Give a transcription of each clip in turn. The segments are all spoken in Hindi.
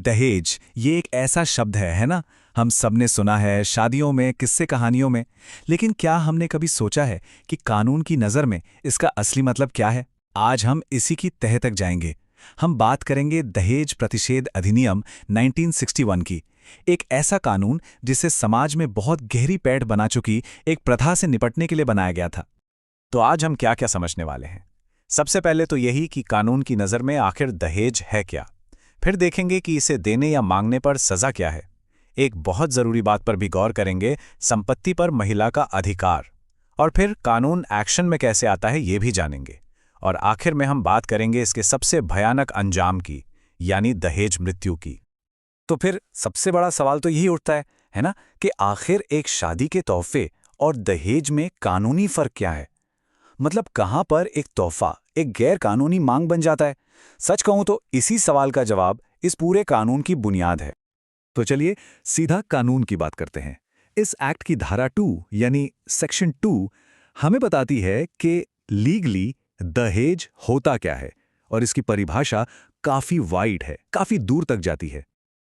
दहेज ये एक ऐसा शब्द है ना। हम सबने सुना है शादियों में, किस्से कहानियों में। लेकिन क्या हमने कभी सोचा है कि कानून की नज़र में इसका असली मतलब क्या है? आज हम इसी की तह तक जाएंगे। हम बात करेंगे दहेज प्रतिषेध अधिनियम 1961 की। एक ऐसा कानून जिसे समाज में बहुत गहरी पैठ बना चुकी एक प्रथा से निपटने के लिए बनाया गया था। तो आज हम क्या क्या समझने वाले हैं? सबसे पहले तो यही कि कानून की नज़र में आखिर दहेज है क्या। फिर देखेंगे कि इसे देने या मांगने पर सज़ा क्या है। एक बहुत ज़रूरी बात पर भी गौर करेंगे, संपत्ति पर महिला का अधिकार। और फिर कानून एक्शन में कैसे आता है ये भी जानेंगे। और आखिर में हम बात करेंगे इसके सबसे भयानक अंजाम की, यानी दहेज मृत्यु की। तो फिर सबसे बड़ा सवाल तो यही उठता है ना, कि आखिर एक शादी के तोहफे और दहेज में कानूनी फ़र्क क्या है? मतलब कहाँ पर एक तोहफा एक गैर कानूनी मांग बन जाता है? सच कहूं तो इसी सवाल का जवाब इस पूरे कानून की बुनियाद है। तो चलिए सीधा कानून की बात करते हैं। इस एक्ट की धारा 2 यानी सेक्शन 2 हमें बताती है कि लीगली दहेज होता क्या है, और इसकी परिभाषा काफी वाइड है, काफी दूर तक जाती है।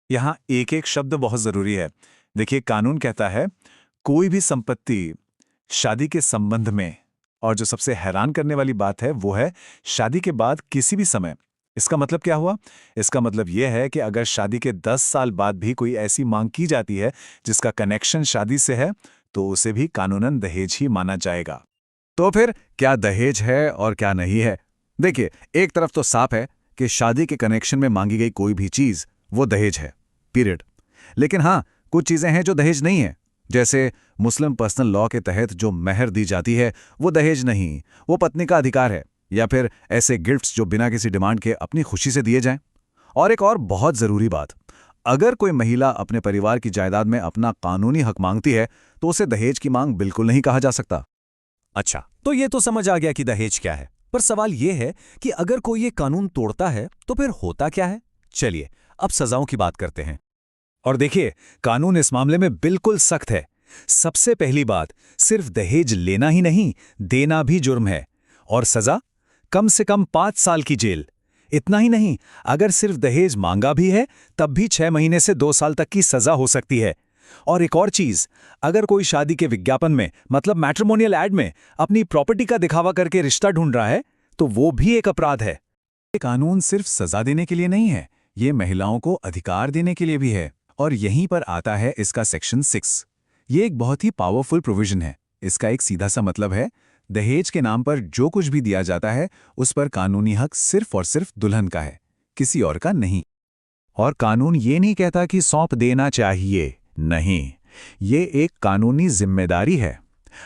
यहाँ एक एक शब्द बहुत जरूरी है। देखिए, कानून कहता है कोई भी संपत्ति शादी के संबंध में, और जो सबसे हैरान करने वाली बात है वो है शादी के बाद किसी भी समय। इसका मतलब क्या हुआ? इसका मतलब यह है कि अगर शादी के 10 साल बाद भी कोई ऐसी मांग की जाती है जिसका कनेक्शन शादी से है, तो उसे भी कानूनन दहेज ही माना जाएगा। तो फिर क्या दहेज है और क्या नहीं है? देखिए, एक तरफ तो साफ है कि शादी के कनेक्शन में मांगी गई कोई भी चीज वो दहेज है, पीरियड। लेकिन हाँ, कुछ चीजें हैं जो दहेज नहीं है। जैसे मुस्लिम पर्सनल लॉ के तहत जो मेहर दी जाती है वो दहेज नहीं, वो पत्नी का अधिकार है। या फिर ऐसे गिफ्ट्स जो बिना किसी डिमांड के अपनी खुशी से दिए जाएं। और एक और बहुत जरूरी बात, अगर कोई महिला अपने परिवार की जायदाद में अपना कानूनी हक मांगती है तो उसे दहेज की मांग बिल्कुल नहीं कहा जा सकता। अच्छा, तो ये तो समझ आ गया कि दहेज क्या है। पर सवाल ये है कि अगर कोई ये कानून तोड़ता है तो फिर होता क्या है? चलिए अब सजाओं की बात करते हैं। और देखिए, कानून इस मामले में बिल्कुल सख्त है। सबसे पहली बात, सिर्फ दहेज लेना ही नहीं, देना भी जुर्म है। और सजा कम से कम 5 साल की जेल। इतना ही नहीं, अगर सिर्फ दहेज मांगा भी है तब भी 6 महीने से 2 साल तक की सजा हो सकती है। और एक और चीज, अगर कोई शादी के विज्ञापन में, मतलब मैट्रिमोनियल एड में, अपनी प्रॉपर्टी का दिखावा करके रिश्ता ढूंढ रहा है तो वो भी एक अपराध है। ये कानून सिर्फ सजा देने के लिए नहीं है, ये महिलाओं को अधिकार देने के लिए भी है। और यहीं पर आता है इसका सेक्शन 6। ये एक बहुत ही पावरफुल प्रोविजन है। इसका एक सीधा सा मतलब है, दहेज के नाम पर जो कुछ भी दिया जाता है उस पर कानूनी हक सिर्फ और सिर्फ दुल्हन का है, किसी और का नहीं। और कानून ये नहीं कहता कि सौंप देना चाहिए, नहीं, ये एक कानूनी जिम्मेदारी है।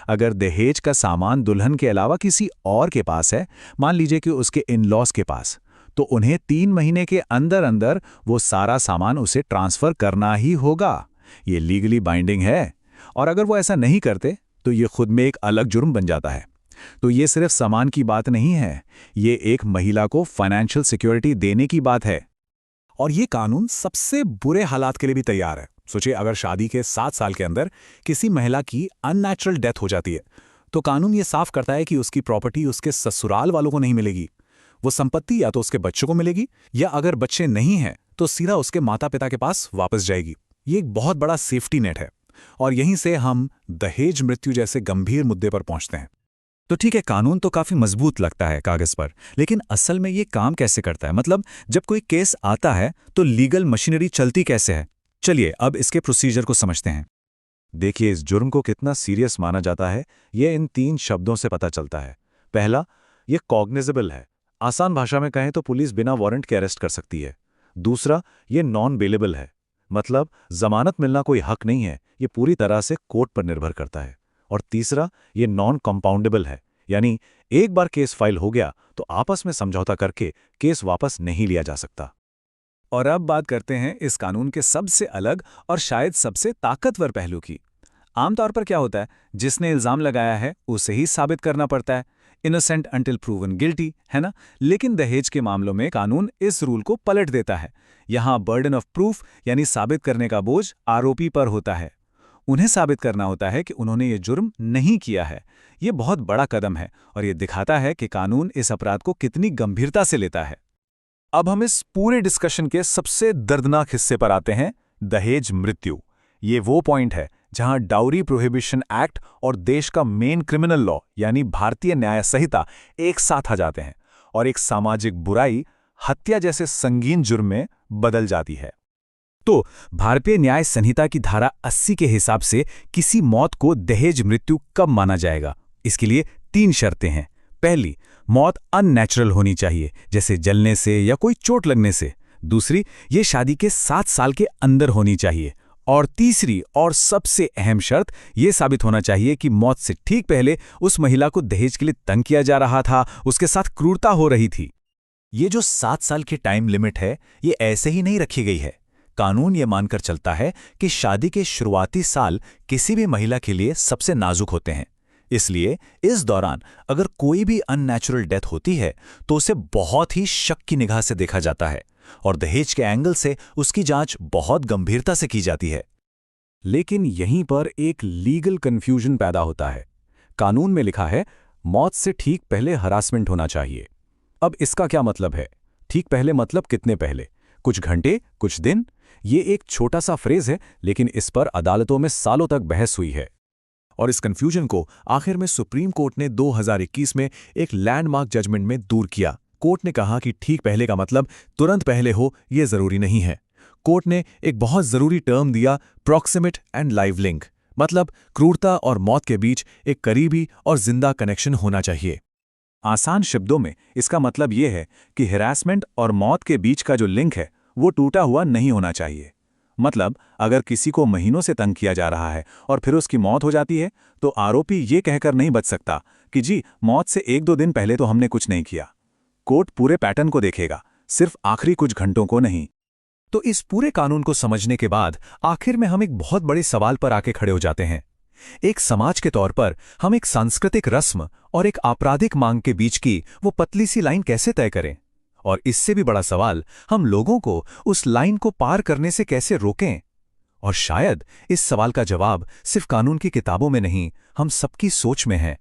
अगर दहेज का सामान दुल्हन के अलावा किसी और के पास है, मान लीजिए कि उसके इन-लॉज के पास, तो उन्हें 3 महीने के अंदर अंदर वो सारा सामान उसे ट्रांसफर करना ही होगा। ये लीगली बाइंडिंग है। और अगर वो ऐसा नहीं करते तो ये खुद में एक अलग जुर्म बन जाता है। तो ये सिर्फ सामान की बात नहीं है, ये एक महिला को फाइनेंशियल सिक्योरिटी देने की बात है। और ये कानून सबसे बुरे हालात के लिए भी तैयार है। सोचिए, अगर शादी के 7 साल के अंदर किसी महिला की अननेचुरल डेथ हो जाती है तो कानून ये साफ करता है कि उसकी प्रॉपर्टी उसके ससुराल वालों को नहीं मिलेगी। वो संपत्ति या तो उसके बच्चों को मिलेगी, या अगर बच्चे नहीं हैं तो सीधा उसके माता पिता के पास वापस जाएगी। ये एक बहुत बड़ा सेफ्टी नेट है। और यहीं से हम दहेज मृत्यु जैसे गंभीर मुद्दे पर पहुंचते हैं। तो ठीक है, कानून तो काफी मजबूत लगता है कागज पर, लेकिन असल में ये काम कैसे करता है? मतलब जब कोई केस आता है तो लीगल मशीनरी चलती कैसे है? चलिए अब इसके प्रोसीजर को समझते हैं। देखिए, इस जुर्म को कितना सीरियस माना जाता है ये इन 3 शब्दों से पता चलता है। पहला, ये कॉग्निजेबल है। आसान भाषा में कहें तो पुलिस बिना वारंट के अरेस्ट कर सकती है। दूसरा, ये नॉन बेलेबल है, मतलब जमानत मिलना कोई हक नहीं है, ये पूरी तरह से कोर्ट पर निर्भर करता है। और तीसरा, ये नॉन कंपाउंडेबल है, यानी एक बार केस फाइल हो गया तो आपस में समझौता करके केस वापस नहीं लिया जा सकता। और अब बात करते हैं इस कानून के सबसे अलग और शायद सबसे ताकतवर पहलू की। आमतौर पर क्या होता है, जिसने इल्जाम लगाया है उसे ही साबित करना पड़ता है, इनोसेंट अंटिल प्रूवन गिल्टी, है ना। लेकिन दहेज के मामलों में कानून इस रूल को पलट देता है। यहां बर्डन ऑफ प्रूफ यानी साबित करने का बोझ आरोपी पर होता है। उन्हें साबित करना होता है कि उन्होंने ये जुर्म नहीं किया है। ये बहुत बड़ा कदम है और ये दिखाता है कि कानून इस अपराध को कितनी गंभीरता से लेता है। अब हम इस पूरे डिस्कशन के सबसे दर्दनाक हिस्से पर आते हैं, दहेज मृत्यु। ये वो पॉइंट है जहां डाउरी प्रोहिबिशन एक्ट और देश का मेन क्रिमिनल लॉ यानी भारतीय न्याय संहिता एक साथ आ जाते हैं और एक सामाजिक बुराई, हत्या जैसे संगीन जुर्म में बदल जाती है। तो भारतीय न्याय संहिता की धारा 80 के हिसाब से किसी मौत को दहेज मृत्यु कब माना जाएगा? इसके लिए 3 शर्तें हैं। पहली, मौत अननेचुरल होनी चाहिए, जैसे जलने से या कोई चोट लगने से। दूसरी, ये शादी के 7 साल के अंदर होनी चाहिए। और तीसरी और सबसे अहम शर्त ये साबित होना चाहिए कि मौत से ठीक पहले उस महिला को दहेज के लिए तंग किया जा रहा था, उसके साथ क्रूरता हो रही थी। ये जो 7 साल की टाइम लिमिट है, ये ऐसे ही नहीं रखी गई है। कानून ये मानकर चलता है कि शादी के शुरुआती साल किसी भी महिला के लिए सबसे नाजुक होते हैं। इसलिए इस दौरान अगर कोई भी अननेचुरल डेथ होती है तो उसे बहुत ही शक की निगाह से देखा जाता है और दहेज के एंगल से उसकी जांच बहुत गंभीरता से की जाती है। लेकिन यहीं पर एक लीगल कंफ्यूजन पैदा होता है। कानून में लिखा है मौत से ठीक पहले हरासमेंट होना चाहिए। अब इसका क्या मतलब है? ठीक पहले मतलब कितने पहले? कुछ घंटे, कुछ दिन? ये एक छोटा सा फ्रेज है, लेकिन इस पर अदालतों में सालों तक बहस हुई है। और इस कंफ्यूजन को आखिर में सुप्रीम कोर्ट ने 2021 में एक लैंडमार्क जजमेंट में दूर किया। कोर्ट ने कहा कि ठीक पहले का मतलब तुरंत पहले हो, यह जरूरी नहीं है। कोर्ट ने एक बहुत जरूरी टर्म दिया, प्रॉक्सिमेट एंड लाइव लिंक, मतलब क्रूरता और मौत के बीच एक करीबी और जिंदा कनेक्शन होना चाहिए। आसान शब्दों में इसका मतलब यह है कि हैरेसमेंट और मौत के बीच का जो लिंक है वो टूटा हुआ नहीं होना चाहिए। मतलब अगर किसी को महीनों से तंग किया जा रहा है और फिर उसकी मौत हो जाती है तो आरोपी ये कहकर नहीं बच सकता कि जी मौत से 1-2 दिन पहले तो हमने कुछ नहीं किया। कोर्ट पूरे पैटर्न को देखेगा, सिर्फ आखिरी कुछ घंटों को नहीं। तो इस पूरे कानून को समझने के बाद आखिर में हम एक बहुत बड़े सवाल पर आके खड़े हो जाते हैं। एक समाज के तौर पर हम एक सांस्कृतिक रस्म और एक आपराधिक मांग के बीच की वो पतली सी लाइन कैसे तय करें? और इससे भी बड़ा सवाल, हम लोगों को उस लाइन को पार करने से कैसे रोकें? और शायद इस सवाल का जवाब सिर्फ कानून की किताबों में नहीं, हम सबकी सोच में है।